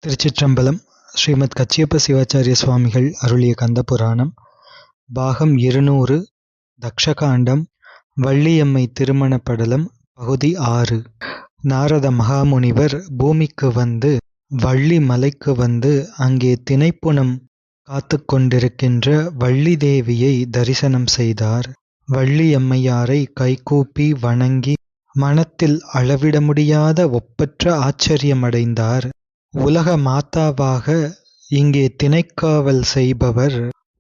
திருச்சிற்றம்பலம். ஸ்ரீமத் கச்சியப்ப சிவாச்சாரிய சுவாமிகள் அருளிய கந்தபுராணம் பாகம் 200 தக்ஷகாண்டம் வள்ளியம்மை திருமணப் படலம் பகுதி 6. நாரத மகாமுனிவர் பூமிக்கு வந்து வள்ளி மலைக்கு வந்து அங்கே தினைப்புனம் காத்து கொண்டிருக்கின்ற வள்ளி தேவியை தரிசனம் செய்தார். வள்ளியம்மையாரை கைகூப்பி வணங்கி மனத்தில் அளவிட முடியாத ஒப்பற்ற ஆச்சரியமடைந்தார். உலக மாதாவாக இங்கே தினைக்காவல் செய்பவர்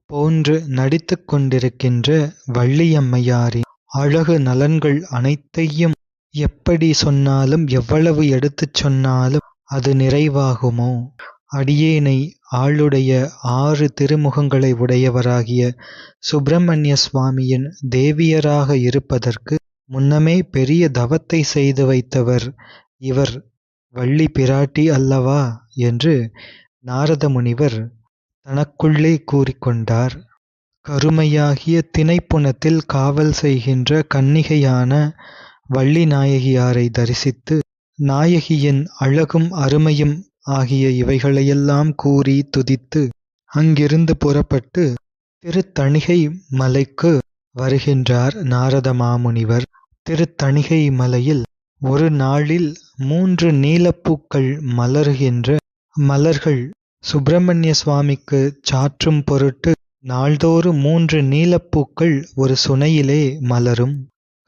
போன்று நடித்து கொண்டிருக்கின்ற வள்ளியம்மையாரின் அழகு நலன்கள் அனைத்தையும் எப்படி சொன்னாலும் எவ்வளவு எடுத்துச் சொன்னாலும் அது நிறைவாகுமோ? அடியேனை ஆளுடைய 6 திருமுகங்களை உடையவராகிய சுப்பிரமணிய சுவாமியின் தேவியராக இருப்பதற்கு முன்னமே பெரிய தவத்தை செய்து வைத்தவர் இவர் வள்ளி பிராட்டி அல்லவா என்று நாரத முனிவர் தனக்குள்ளே கூறிக்கொண்டார். கருமையாகிய தினைப்புனத்தில் காவல் செய்கின்ற கன்னிகையான வள்ளி நாயகியாரை தரிசித்து நாயகியின் அழகும் அருமையும் ஆகிய இவைகளையெல்லாம் கூறி துதித்து அங்கிருந்து புறப்பட்டு திருத்தணிகை மலைக்கு வருகின்றார் நாரத மாமுனிவர். திருத்தணிகை மலையில் ஒரு நாளில் 3 நீலப்பூக்கள் மலருகின்ற மலர்கள் சுப்பிரமணிய சுவாமிக்கு சாற்றும் பொருட்டு நாள்தோறும் 3 நீலப்பூக்கள் ஒரு சுனையிலே மலரும்.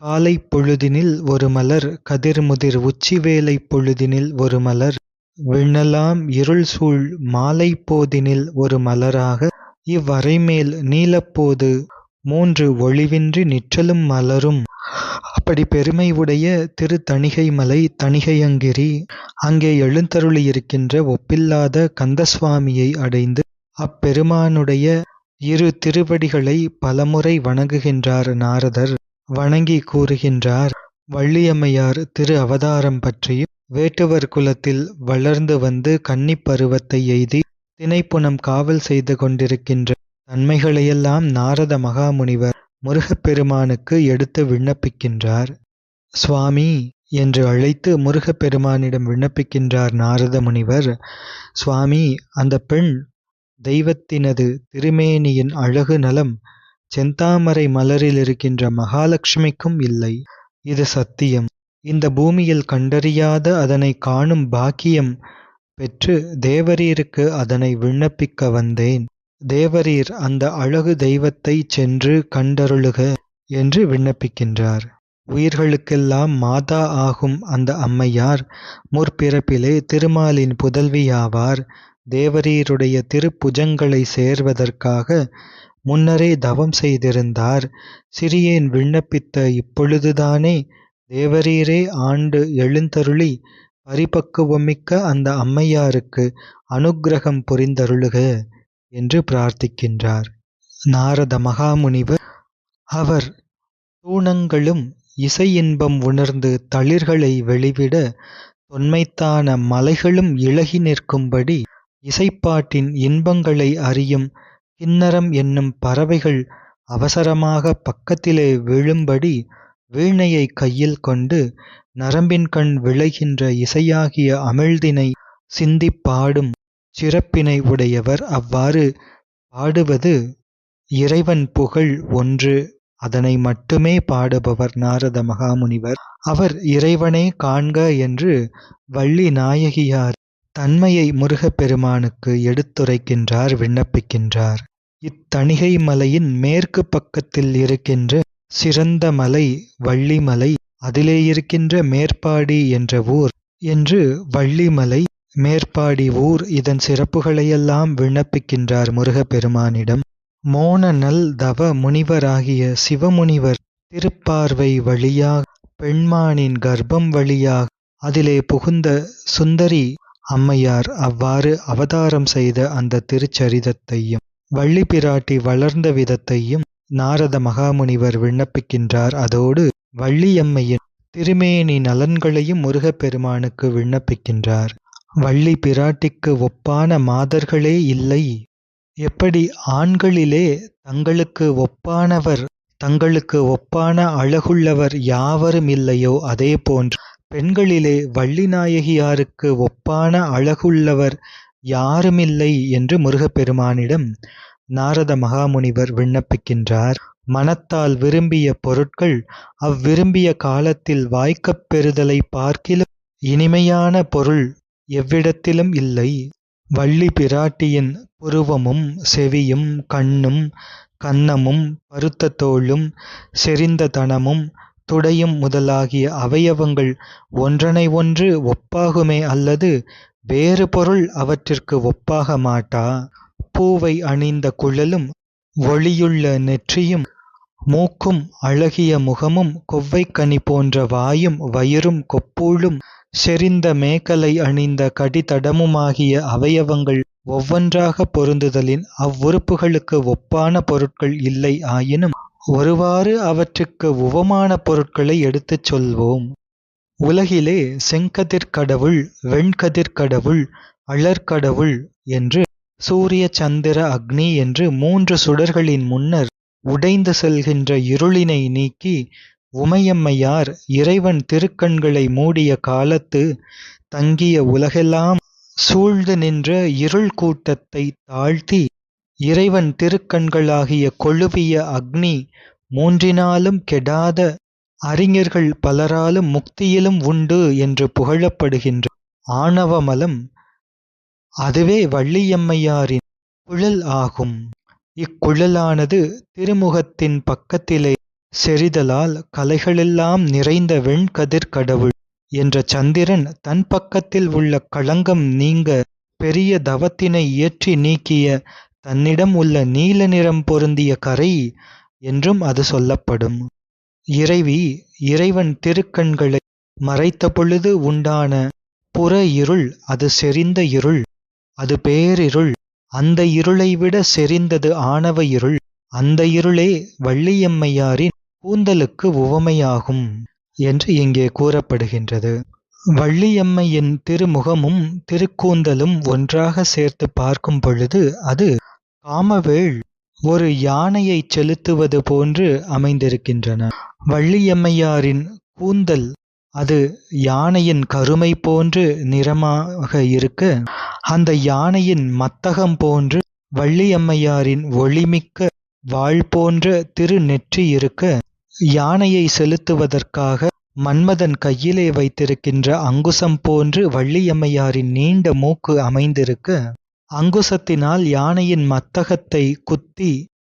காலை பொழுதினில் ஒரு மலர், கதிர்முதிர் உச்சிவேளை பொழுதினில் ஒரு மலர், விண்ணலாம் இருள் சூழ் மாலை போதினில் ஒரு மலராக இவ்வரைமேல் நீலப்போது 3 ஒளிவின்றி நிற்றலும் மலரும். அப்படி பெருமை உடைய திருத்தணிகை மலை தணிகையங்கிரி அங்கே எழுந்தருளியிருக்கின்ற ஒப்பில்லாத கந்தசுவாமியை அடைந்து அப்பெருமானுடைய 2 திருவடிகளை பலமுறை வணங்குகின்றார் நாரதர். வணங்கி கூறுகின்றார் வள்ளியம்மையார் திரு அவதாரம் பற்றியும் வேட்டுவர் குலத்தில் வளர்ந்து வந்து கன்னிப் பருவத்தை எய்தி தினைப்புனம் காவல் செய்து கொண்டிருக்கின்ற தன்மைகளையெல்லாம் நாரத மகாமுனிவர் முருகப்பெருமானுக்கு எடுத்து விண்ணப்பிக்கின்றார். சுவாமி என்று அழைத்து முருகப்பெருமானிடம் விண்ணப்பிக்கின்றார் நாரத முனிவர். சுவாமி, அந்த பெண் தெய்வத்தினது திருமேனியின் அழகு நலம் செந்தாமரை மலரில் இருக்கின்ற மகாலட்சுமிக்கும் இல்லை. இது சத்தியம். இந்த பூமியில் கண்டறியாத அதனை காணும் பாக்கியம் பெற்று தேவரீருக்கு அதனை விண்ணப்பிக்க வந்தேன். தேவரீர் அந்த அழகு தெய்வத்தை சென்று கண்டருளுக என்று விண்ணப்பிக்கின்றார். உயிர்களுக்கெல்லாம் மாதா ஆகும் அந்த அம்மையார் முற்பிறப்பிலே திருமாலின் புதல்வியாவார். தேவரீருடைய திருப்புஜங்களை சேர்வதற்காக முன்னரே தவம் செய்திருந்தார். சிறியேன் விண்ணப்பித்த இப்பொழுதுதானே தேவரீரே ஆண்டு எழுந்தருளி பரிபக்குவமிக்க அந்த அம்மையாருக்கு அனுக்கிரகம் புரிந்தருளுக என்று பிரார்த்திக்கின்றார் நாரத மகாமுனிவர். அவர் தூணங்களும் இசை இன்பம் உணர்ந்து தளிர்களை வெளிவிட தொன்மைத்தான மலைகளும் இளகி நிற்கும்படி இசைப்பாட்டின் இன்பங்களை அறியும் கின்னரம் என்னும் பறவைகள் அவசரமாக பக்கத்திலே விழும்படி வீணையை கையில் கொண்டு நரம்பின் கண் விளைகின்ற இசையாகிய அமிழ்தினை சிந்தி பாடும் சிறப்பினை உடையவர். அவ்வாறு பாடுவது இறைவன் புகழ் ஒன்று, அதனை மட்டுமே பாடுபவர் நாரத மகாமுனிவர். அவர் இறைவனே காண்க என்று வள்ளி நாயகியார் தன்மையை முருகப்பெருமானுக்கு எடுத்துரைக்கின்றார், விண்ணப்பிக்கின்றார். இத்தணிகை மலையின் மேற்கு பக்கத்தில் இருக்கின்ற சிறந்த மலை வள்ளிமலை. அதிலே இருக்கின்ற மேற்பாடி என்ற ஊர் என்று வள்ளிமலை மேற்பாடி ஊர். இதன் சிறப்புகளையெல்லாம் விண்ணப்பிக்கின்றார் முருகப்பெருமானிடம். மோன நல் தவ முனிவராகிய சிவமுனிவர் திருப்பார்வை வழியாக பெண்மானின் கர்ப்பம் வழியாக அதிலே புகுந்த சுந்தரி அம்மையார் அவ்வாறு அவதாரம் செய்த அந்த திருச்சரிதத்தையும் வள்ளி பிராட்டி வளர்ந்த விதத்தையும் நாரத மகாமுனிவர் விண்ணப்பிக்கின்றார். அதோடு வள்ளியம்மையின் திருமேனி நலன்களையும் முருகப்பெருமானுக்கு விண்ணப்பிக்கின்றார். வள்ளி பிராட்டிக்கு ஒப்பான மாதர்களே இல்லை. எப்படி ஆண்களிலே தங்களுக்கு ஒப்பானவர், தங்களுக்கு ஒப்பான அழகுள்ளவர் யாவரும் இல்லையோ அதே போன்று பெண்களிலே வள்ளி நாயகியாருக்கு ஒப்பான அழகுள்ளவர் யாருமில்லை என்று முருகப்பெருமானிடம் நாரத மகாமுனிவர் விண்ணப்பிக்கின்றார். மனத்தால் விரும்பிய பொருட்கள் அவ்விரும்பிய காலத்தில் வாய்க்கப் பெறுதலை பார்க்கிலும் இனிமையான பொருள் எவ்விடத்திலும் இல்லை. வள்ளி பிராட்டியின் புருவமும் செவியும் கண்ணும் கன்னமும் பருத்த தோளும் செறிந்த தனமும் துடையும் முதலாகிய அவயவங்கள் ஒன்றனை ஒன்று ஒப்பாகுமே அல்லது வேறு பொருள் அவற்றிற்கு ஒப்பாக மாட்டா. பூவை அணிந்த குழலும் ஒளியுள்ள நெற்றியும் மூக்கும் அழகிய முகமும் கொவ்வைக்கனி போன்ற வாயும் வயிறும் கொப்பூழும் செறிந்த மேகலை அணிந்த கடிதடமுமாகிய அவயவங்கள் ஒவ்வொன்றாக பொருந்துதலின் அவ்வுறுப்புகளுக்கு ஒப்பான பொருட்கள் இல்லை ஆயினும் ஒருவாறு அவற்றுக்கு உவமான பொருட்களை எடுத்துச் சொல்வோம். உலகிலே செங்கதிர்க்கடவுள், வெண்கதிர்க்கடவுள், அழற்கடவுள் என்று சூரிய சந்திர அக்னி என்று 3 சுடர்களின் முன்னர் உடைந்து செல்கின்ற இருளினை நீக்கி உமையம்மையார் இறைவன் திருக்கண்களை மூடிய காலத்து தங்கிய உலகெல்லாம் சூழ்ந்து நின்ற இருள் கூட்டத்தை தாழ்த்தி இறைவன் திருக்கண்களாகிய கொழுவிய அக்னி 3னாலும் கெடாத அறிஞர்கள் பலராலும் முக்தியிலும் உண்டு என்று புகழப்படுகின்ற ஆணவமலம், அதுவே வள்ளியம்மையாரின் குழல் ஆகும். இக்குழலானது திருமுகத்தின் பக்கத்திலே செறிதலால் கலைகளெல்லாம் நிறைந்த வெண்கதிர்க்கடவுள் என்ற சந்திரன் தன் பக்கத்தில் உள்ள களங்கம் நீங்க பெரிய தவத்தினை இயற்றி நீக்கிய தன்னிடம் உள்ள நீல நிறம் பொருந்திய கரை என்றும் அது சொல்லப்படும். இறைவி இறைவன் திருக்கண்களை மறைத்த பொழுது உண்டான புற இருள் அது செறிந்த இருள், அது பேரிருள். அந்த இருளை விட செறிந்தது ஆணவ இருள். அந்த இருளே வள்ளியம்மையாரின் கூந்தலுக்கு உவமையாகும் என்று இங்கே கூறப்படுகின்றது. வள்ளியம்மையின் திருமுகமும் திருக்கூந்தலும் ஒன்றாக சேர்த்து பார்க்கும் பொழுது அது காமவேள் ஒரு யானையை செலுத்துவது போன்று அமைந்திருக்கின்றன. வள்ளியம்மையாரின் கூந்தல் அது யானையின் கருமை போன்று நிறமாக இருக்க, அந்த யானையின் மத்தகம் போன்று வள்ளியம்மையாரின் ஒளிமிக்க வாள் போன்ற திருநெற்றி இருக்க, யானையை செலுத்துவதற்காக மன்மதன் கையிலே வைத்திருக்கின்ற அங்குசம் போன்று வள்ளியம்மையாரின் நீண்ட மூக்கு அமைந்திருக்க, அங்குசத்தினால் யானையின் மத்தகத்தை குத்தி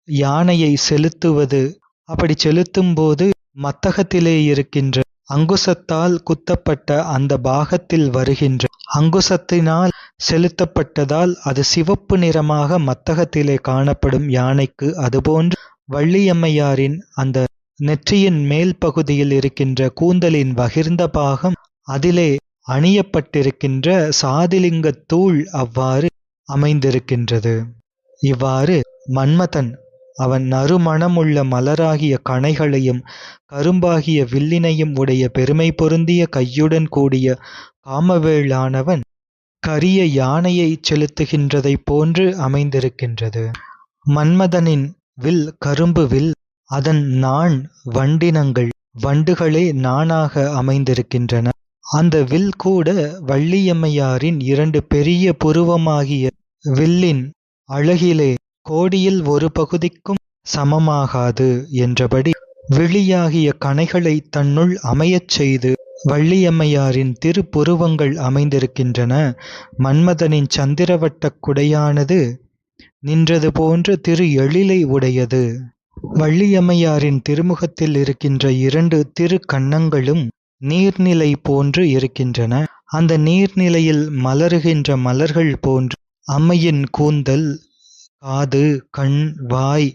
யானையை செலுத்துவது. அப்படி செலுத்தும் போது மத்தகத்திலே இருக்கின்ற அங்குசத்தால் குத்தப்பட்ட அந்த பாகத்தில் வருகின்ற அங்குசத்தினால் செலுத்தப்பட்டதால் அது சிவப்பு நிறமாக மத்தகத்திலே காணப்படும் யானைக்கு. அதுபோன்று வள்ளியம்மையாரின் அந்த நெற்றியின் மேல் பகுதியில் இருக்கின்ற கூந்தலின் வகிர்ந்த பாகம், அதிலே அணியப்பட்டிருக்கின்ற சாதிலிங்கத் தூள் அவ்வாறு அமைந்திருக்கின்றது. இவ்வாறு மன்மதன் அவன் நறுமணமுள்ள மலராகிய கணைகளையும் கரும்பாகிய வில்லினையும் உடைய பெருமை பொருந்திய கையுடன் கூடிய காமவேளானவன் கரிய யானையை செலுத்துகின்றதைப் போன்று அமைந்திருக்கின்றது. மன்மதனின் வில் கரும்பு வில், அதன் நாண் வண்டினங்கள், வண்டுகளே நாணாக அமைந்திருக்கின்றன. அந்த வில் கூட வள்ளியம்மையாரின் 2 பெரிய புருவமாகிய வில்லின் அழகிலே கோடியில் ஒரு பகுதிக்கும் சமமாகாது என்றபடி விழியாகிய கணைகளை தன்னுள் அமையச் செய்து வள்ளியம்மையாரின் திருப்புருவங்கள் அமைந்திருக்கின்றன. மன்மதனின் சந்திரவட்டக் குடையானது நின்றது போன்ற திரு எழிலை உடையது. வள்ளியம்மையாரின் திருமுகத்தில் இருக்கின்ற 2 திருக்கன்னங்களும் நீர்நிலை போன்று இருக்கின்றன. அந்த நீர்நிலையில் மலருகின்ற மலர்கள் போன்று அம்மையின் கூந்தல், காது, கண், வாய்,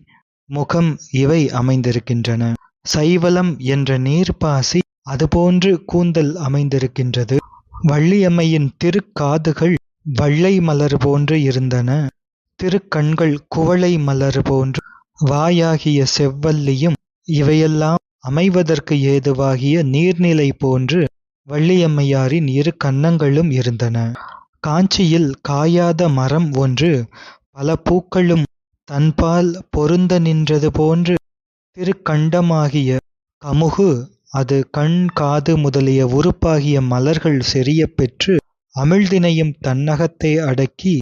முகம் இவை அமைந்திருக்கின்றன. சைவலம் என்ற நீர்ப்பாசி அதுபோன்று கூந்தல் அமைந்திருக்கின்றது. வள்ளியம்மையின் திருக்காதுகள் வள்ளை மலர் போன்று இருந்தன. திருக்கண்கள் குவளை மலர் போன்று, வாயாகிய செவ்வல்லியும் இவையெல்லாம் அமைவதற்கு ஏதுவாகிய நீர்நிலை போன்று வள்ளியம்மையாரின் 2 கன்னங்களும் இருந்தன. காஞ்சியில் காயாத மரம் ஒன்று பல பூக்களும் தன்பால் பொருந்த நின்றது போன்று திருக்கண்டமாகிய கமுகு, அது கண், காது முதலிய உறுப்பாகிய மலர்கள் செறியப் பெற்று அமிழ்தினையும் தன்னகத்தே அடக்கி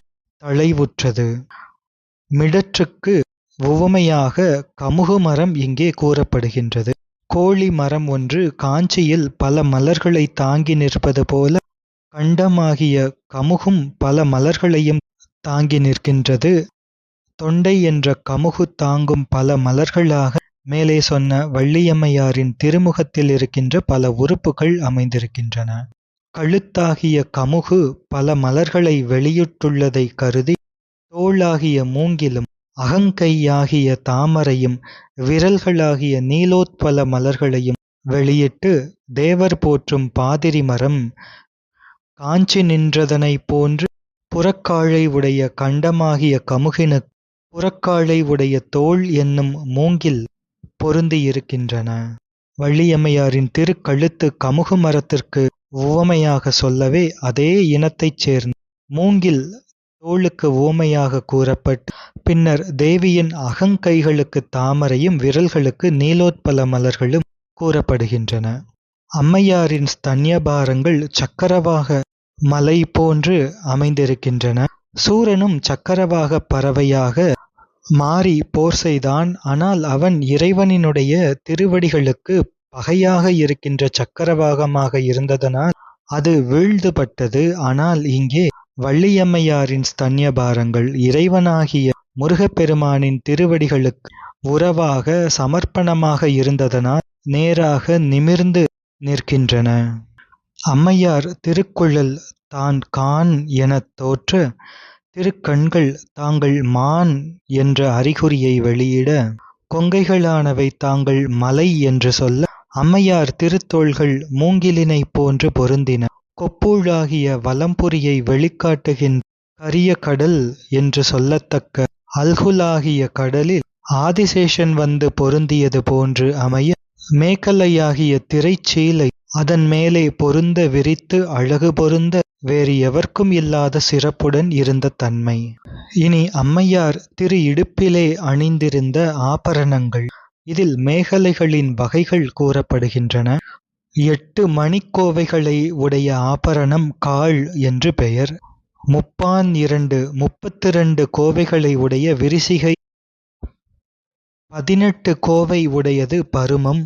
தளைவுற்றது. மிடற்றுக்கு உவமையாக கமுகு மரம் இங்கே கூறப்படுகின்றது. கோழி மரம் ஒன்று காஞ்சியில் பல மலர்களை தாங்கி நிற்பது போல கண்டமாகிய கமுகும் பல மலர்களையும் தாங்கி நிற்கின்றது. தொண்டை என்ற கமுகு தாங்கும் பல மலர்களாக மேலே சொன்ன வள்ளியம்மையாரின் திருமுகத்தில் இருக்கின்ற பல உறுப்புகள் அமைந்திருக்கின்றன. கழுத்தாகிய கமுகு பல மலர்களை வெளியிட்டுள்ளதை கருதி தோளாகிய மூங்கிலும் அகங்கையாகிய தாமரையும் விரல்களாகிய நீலோத்பல மலர்களையும் வெளியிட்டு தேவர் போற்றும் பாதிரி மரம் காஞ்சி நின்றதனைப் போன்று புறக்காழை உடைய கண்டமாகிய கமுகினுக்கு புறக்காழை உடைய தோள் என்னும் மூங்கில் பொருந்தியிருக்கின்றன. வள்ளியம்மையாரின் திருக்கழுத்து கமுகு மரத்திற்கு உவமையாக சொல்லவே அதே இனத்தைச் சேர்ந்த மூங்கில் தோளுக்கு உவமையாக கூறப்பட்டு பின்னர் தேவியின் அகங்கைகளுக்கு தாமரையும் விரல்களுக்கு நீலோத்பல மலர்களும் கூறப்படுகின்றன. அம்மையாரின் ஸ்தன்யபாரங்கள் சக்கரவாக மலை போன்று அமைந்திருக்கின்றன. சூரனும் சக்கரவாக பறவையாக மாறி போர் செய்தான். ஆனால் அவன் இறைவனினுடைய திருவடிகளுக்கு பகையாக இருக்கின்ற சக்கரவாகமாக இருந்ததனால் அது வீழ்ந்துபட்டது. ஆனால் இங்கே வள்ளியம்மையாரின் ஸ்தன்யபாரங்கள் இறைவனாகிய முருகப்பெருமானின் திருவடிகளுக்கு உறவாக சமர்ப்பணமாக இருந்ததனால் நேராக நிமிர்ந்து நிற்கின்றன. அம்மையார் திருக்குழல் தான் கான் எனத் தோற்ற திருக்கண்கள் தாங்கள் மான் என்ற அறிகுறியை வெளியிட கொங்கைகளானவை தாங்கள் மலை என்று சொல்ல அம்மையார் திருத்தோள்கள் மூங்கிலினைப் போன்று பொருந்தின. கொப்பூழாகிய வலம்புரியை வெளிக்காட்டுகின்ற கரிய கடல் என்று சொல்லத்தக்க அல்குலாகிய கடலில் ஆதிசேஷன் வந்து பொருந்தியது போன்று அமைய மேகலையாகிய திரைச்சீலை அதன் மேலே பொருந்த விரித்து அழகு பொருந்த வேறு எவர்க்கும் இல்லாத சிறப்புடன் இருந்த தன்மை. இனி அம்மையார் திரு இடுப்பிலே அணிந்திருந்த ஆபரணங்கள். இதில் மேகலைகளின் வகைகள் கூறப்படுகின்றன. 8 மணிக்கோவைகளை உடைய ஆபரணம் கால் என்று பெயர். 32 கோவைகளை உடைய விரிசிகை, 18 கோவை உடையது பருமம்.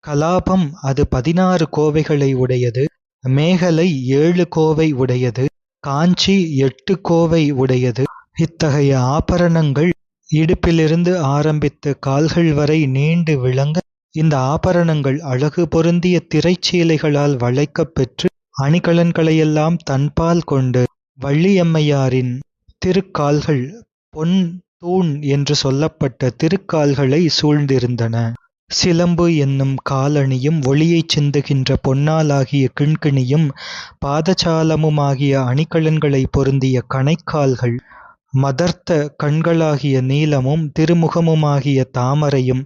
கலாபம் அது 16 கோவைகளை உடையது. மேகலை 7 கோவை உடையது. காஞ்சி 8 கோவை உடையது. இத்தகைய ஆபரணங்கள் இடுப்பிலிருந்து ஆரம்பித்து கால்கள் வரை நீண்டு விளங்க இந்த ஆபரணங்கள் அழகு பொருந்திய திரைச்சீலைகளால் வளைக்கப் பெற்று அணிகலன்களையெல்லாம் தன்பால் கொண்டு வள்ளியம்மையாரின் திருக்கால்கள் பொன் தூண் என்று சொல்லப்பட்ட திருக்கால்களை சூழ்ந்திருந்தன. சிலம்பு என்னும் காலணியும் ஒளியைச் சிந்துகின்ற பொன்னாலாகிய கிண்கிணியும் பாதசாலமுமாகிய அணிகலன்களை பொருந்திய கணைக்கால்கள், மதர்த்த கண்களாகிய நீலமும் திருமுகமுமாகிய தாமரையும்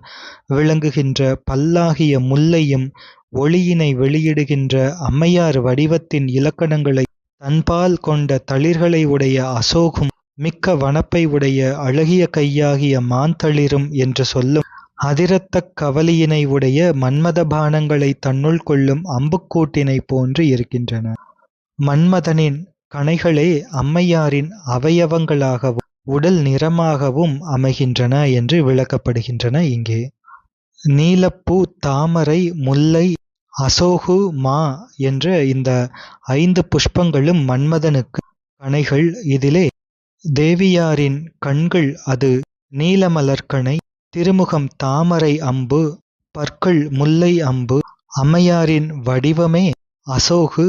விளங்குகின்ற பல்லாகிய முல்லையும் ஒளியினை வெளியிடுகின்ற அம்மையார் வடிவத்தின் இலக்கணங்களை தன்பால் கொண்ட தளிர்களை உடைய அசோகும் மிக்க வனப்பை உடைய அழகிய கையாகிய மாந்தளிரும் என்று சொல்லும் அதிரத்தக் கவலியினை உடைய மன்மத பானங்களை தன்னுள் கொள்ளும் அம்புக்கூட்டினை போன்று இருக்கின்றன. மன்மதனின் கணைகளே அம்மையாரின் அவயவங்களாகவும் உடல் நிறமாகவும் அமைகின்றன என்று விளக்கப்படுகின்றன. இங்கே நீலப்பூ, தாமரை, முல்லை, அசோகு, மா என்ற இந்த 5 புஷ்பங்களும் மன்மதனுக்கு கணைகள். இதிலே தேவியாரின் கண்கள் அது நீலமலர்கணை, திருமுகம் தாமரை அம்பு, பற்கள் முல்லை அம்பு. அம்மையாரின் வடிவமே அசோகு,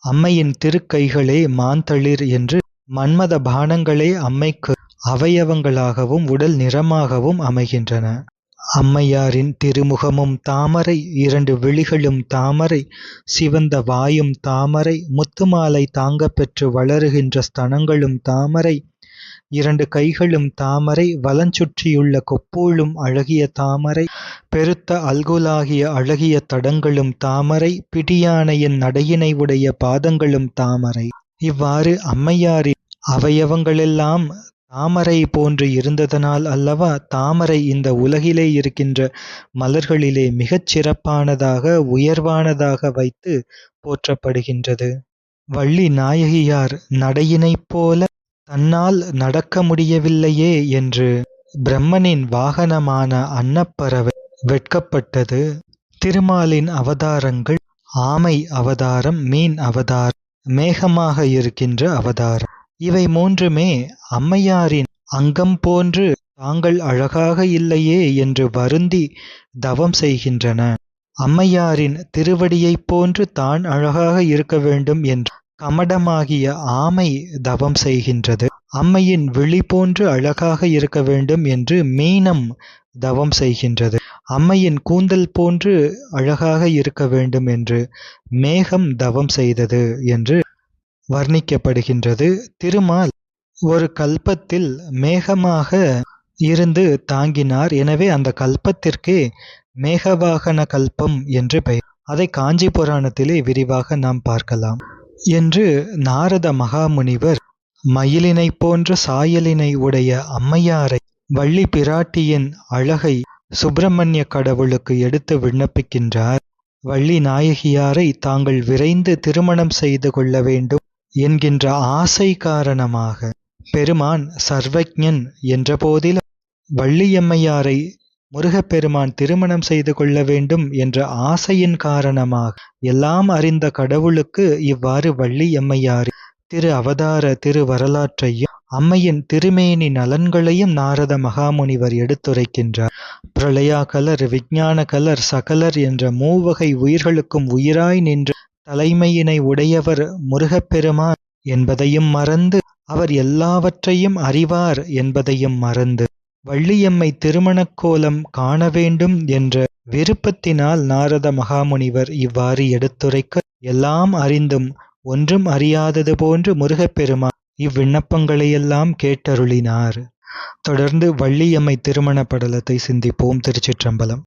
அம்மையின் திருக்கைகளே மாந்தளிர் என்று மன்மத பானங்களே அம்மைக்கு அவயவங்களாகவும் உடல் நிறமாகவும் அமைகின்றன. அம்மையாரின் திருமுகமும் தாமரை, 2 விழிகளும் தாமரை, சிவந்த வாயும் தாமரை, முத்துமாலை தாங்கப் பெற்று வளருகின்ற ஸ்தனங்களும் தாமரை, 2 கைகளும் தாமரை, வலஞ்சுற்றியுள்ள கொப்பூழும் அழகிய தாமரை, பெருத்த அல்குலாகிய அழகிய தடங்களும் தாமரை, பிடியானையின் நடையினை உடைய பாதங்களும் தாமரை. இவ்வாறு அம்மையாரின் அவயவங்களெல்லாம் தாமரை போன்று இருந்ததனால் அல்லவா தாமரை இந்த உலகிலே இருக்கின்ற மலர்களிலே மிகச் சிறப்பானதாக உயர்வானதாக வைத்து போற்றப்படுகின்றது. வள்ளி நாயகியார் நடையினைப் போல தன்னால் நடக்க முடியவில்லையே என்று பிரம்மனின் வாகனமான அன்னப்பறவை வெட்கப்பட்டது. திருமாலின் அவதாரங்கள் ஆமை அவதாரம், மீன் அவதாரம், மேகமாக இருக்கின்ற அவதாரம். இவை மூன்றுமே அம்மையாரின் அங்கம் போன்று தாங்கள் அழகாக இல்லையே என்று வருந்தி தவம் செய்கின்றன. அம்மையாரின் திருவடியைப் போன்று தான் அழகாக இருக்க வேண்டும் என்று கமடமாகிய ஆமை தவம் செய்கின்றது. அம்மையின் விழி போன்று அழகாக இருக்க வேண்டும் என்று மீனம் தவம் செய்கின்றது. அம்மையின் கூந்தல் போன்று அழகாக இருக்க வேண்டும் என்று மேகம் தவம் செய்தது என்று வர்ணிக்கப்படுகின்றது. திருமால் ஒரு கல்பத்தில் மேகமாக இருந்து தாங்கினார். எனவே அந்த கல்பத்திற்கே மேகவாகன கல்பம் என்று பெயர். அதை காஞ்சி புராணத்திலே விரிவாக நாம் பார்க்கலாம் என்று நாரத மகாமுனிவர் மயிலினை போன்ற சாயலினை உடைய அம்மையாரை வள்ளி பிராட்டியின் அழகை சுப்பிரமணிய கடவுளுக்கு எடுத்து விண்ணப்பிக்கின்றார். வள்ளி நாயகியாரை தாங்கள் விரைந்து திருமணம் செய்து கொள்ள வேண்டும் என்கின்ற ஆசை காரணமாக பெருமான் சர்வஜன் என்ற போதிலும் வள்ளியம்மையாரை முருகப்பெருமான் திருமணம் செய்து கொள்ள வேண்டும் என்ற ஆசையின் காரணமாக எல்லாம் அறிந்த கடவுளுக்கு இவ்வாறு வள்ளியம்மையார் திரு அவதார திரு வரலாற்றையும் அம்மையின் திருமேனி நலன்களையும் நாரத மகாமுனிவர் எடுத்துரைக்கின்றார். பிரளயாகலர், விஞ்ஞானகலர், சகலர் என்ற மூவகை உயிர்களுக்கும் உயிராய் நின்ற தலைமையினை உடையவர் முருகப்பெருமான் என்பதையும் மறந்து, அவர் எல்லாவற்றையும் அறிவார் என்பதையும் மறந்து, வள்ளியம்மை திருமணக் கோலம் காண வேண்டும் என்ற விருப்பத்தினால் நாரத மகாமுனிவர் இவ்வாறு எடுத்துரைக்க, எல்லாம் அறிந்தும் ஒன்றும் அறியாதது போன்று முருகப்பெருமான் இவ்விண்ணப்பங்களையெல்லாம் கேட்டருளினார். தொடர்ந்து வள்ளியம்மை திருமண படலத்தை சிந்திப்போம். திருச்சிற்றம்பலம்.